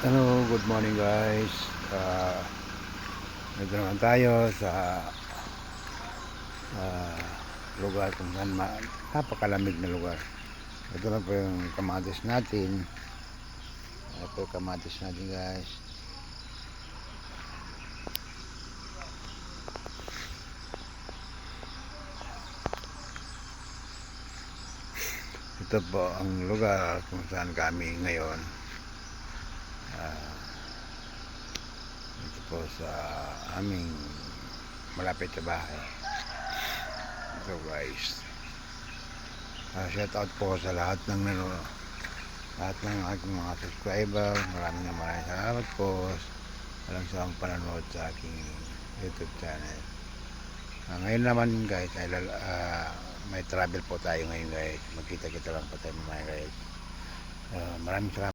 Hello, good morning guys. Dito naman tayo sa lugar kung saan napakalamig na lugar. Ito na po yung kamatis natin. Ito yung kamatis natin guys. Ito po ang lugar kung saan kami ngayon. Ito po sa aming malapit sa bahay. Ito guys. Shout out po sa lahat ng lahat ng aking mga subscriber. Maraming salamat po. Walang sawang panonood sa aking YouTube channel. Ngayon naman guys ay may travel po tayo ngayon guys. Magkita-kita lang po tayo mamaya guys. Maraming salamat.